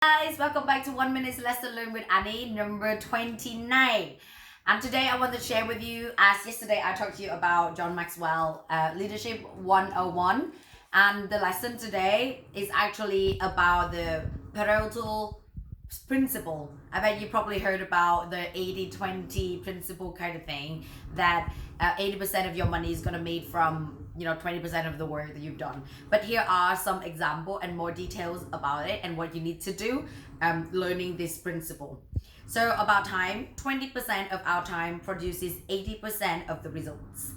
Guys, welcome back to 1 Minute Lesson Learned with Annie, number 29. And today I want to share with you, as yesterday I talked to you about John Maxwell Leadership 101. And the lesson today is actually about the Pareto principle. I bet you probably heard about the 80-20 principle kind of thing, that 80% of your money is going to made from 20% of the work that you've done. But here are some example and more details about it and what you need to do learning this principle. So about time, 20% of our time produces 80% of the results.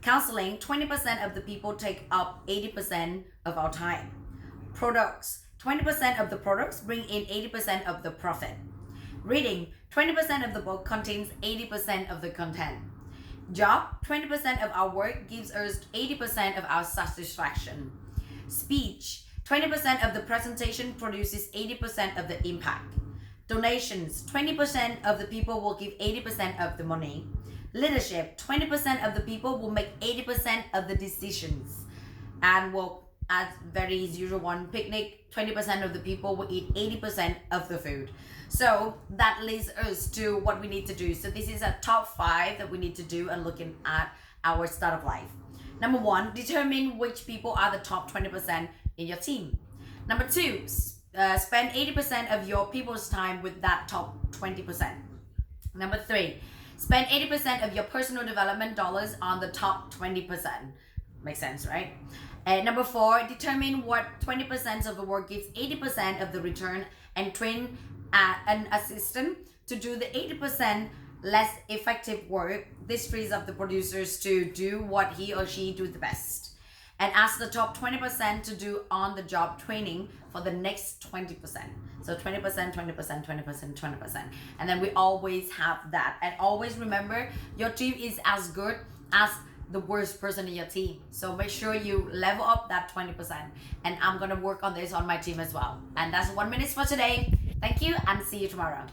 Counseling, 20% of the people take up 80% of our time. Products, 20% of the products bring in 80% of the profit. Reading, 20% of the book contains 80% of the content. Job, 20% of our work gives us 80% of our satisfaction. Speech, 20% of the presentation produces 80% of the impact. Donations, 20% of the people will give 80% of the money. Leadership, 20% of the people will make 80% of the decisions. And we'll add very usual one, picnic, 20% of the people will eat 80% of the food. So that leads us to what we need to do. So this is a top 5 that we need to do and looking at our start of life. Number 1, determine which people are the top 20% in your team. Number 2, spend 80% of your people's time with that top 20%. Number 3, spend 80% of your personal development dollars on the top 20%. Makes sense, right? Number 4, determine what 20% of the work gives 80% of the return and train an assistant to do the 80% less effective work. This frees up the producers to do what he or she do the best. And ask the top 20% to do on-the-job training for the next 20%. So 20%, 20%, 20%, 20%. And then we always have that. And always remember, your team is as good as the worst person in your team. So make sure you level up that 20%. And I'm going to work on this on my team as well. And that's 1 minute for today. Thank you and see you tomorrow.